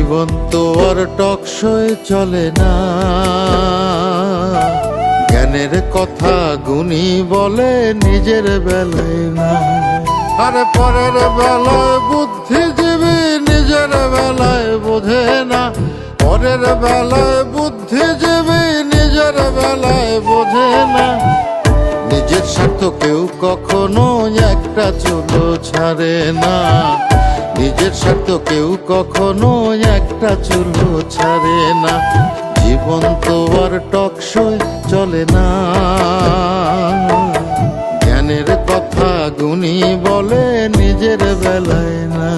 জীবন তো আর টকশোয় চলে না, জ্ঞানের কথা গুণী বলে নিজের বেলায় না। আরে পরের বেলায় বুদ্ধিজীবী নিজের বেলায় বোঝে না, পরের বেলায় বুদ্ধিজীবী নিজের বেলায় বোঝে না। নিজের স্বার্থ কেউ কখনো একটা চুলো ছাড়ে না, নিজের স্বার্থ কেউ কখনো একটা চুলো ছাড়ে না। জীবন তো আর টকশোয় চলে না, জ্ঞানের কথা গুণী বলে নিজের বেলায় না।